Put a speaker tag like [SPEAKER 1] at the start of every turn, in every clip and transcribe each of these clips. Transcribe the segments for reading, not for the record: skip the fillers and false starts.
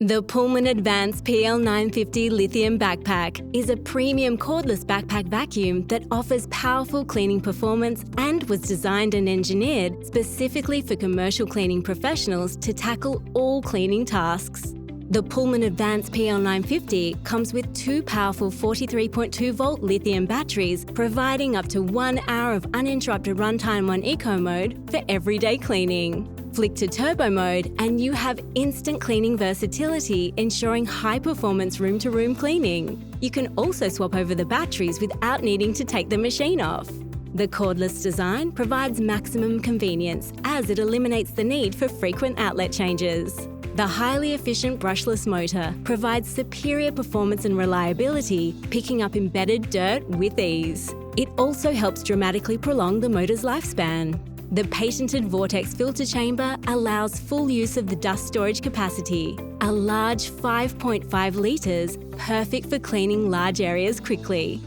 [SPEAKER 1] The Pullman Advance PL950 Lithium Backpack is a premium cordless backpack vacuum that offers powerful cleaning performance and was designed and engineered specifically for commercial cleaning professionals to tackle all cleaning tasks. The Pullman Advance PL950 comes with two powerful 43.2-volt lithium batteries, providing up to 1 hour of uninterrupted runtime on eco mode for everyday cleaning. Flick to turbo mode and you have instant cleaning versatility, ensuring high-performance room-to-room cleaning. You can also swap over the batteries without needing to take the machine off. The cordless design provides maximum convenience as it eliminates the need for frequent outlet changes. The highly efficient brushless motor provides superior performance and reliability, picking up embedded dirt with ease. It also helps dramatically prolong the motor's lifespan. The patented Vortex filter chamber allows full use of the dust storage capacity, a large 5.5 litres, perfect for cleaning large areas quickly.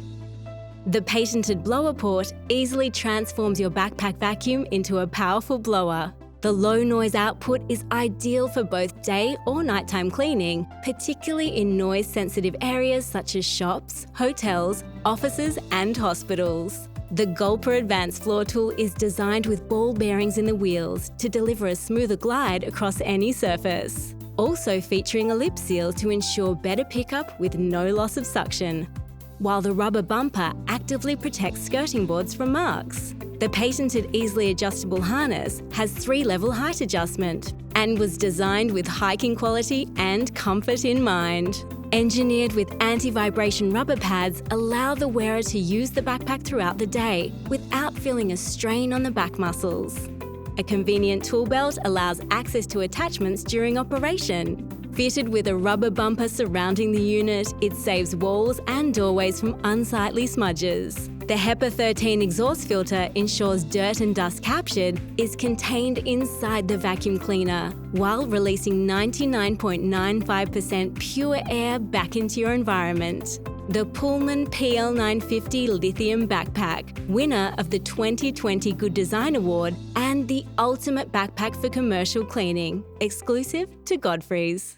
[SPEAKER 1] The patented blower port easily transforms your backpack vacuum into a powerful blower. The low noise output is ideal for both day or nighttime cleaning, particularly in noise-sensitive areas such as shops, hotels, offices and hospitals. The Gulper Advanced floor tool is designed with ball bearings in the wheels to deliver a smoother glide across any surface, also featuring a lip seal to ensure better pickup with no loss of suction, while the rubber bumper actively protects skirting boards from marks. The patented easily adjustable harness has 3-level height adjustment and was designed with hiking quality and comfort in mind. Engineered with anti-vibration rubber pads allow the wearer to use the backpack throughout the day without feeling a strain on the back muscles. A convenient tool belt allows access to attachments during operation. Fitted with a rubber bumper surrounding the unit, it saves walls and doorways from unsightly smudges. The HEPA 13 exhaust filter ensures dirt and dust captured is contained inside the vacuum cleaner, while releasing 99.95% pure air back into your environment. The Pullman PL950 Lithium Backpack, winner of the 2020 Good Design Award and the ultimate backpack for commercial cleaning, exclusive to Godfreys.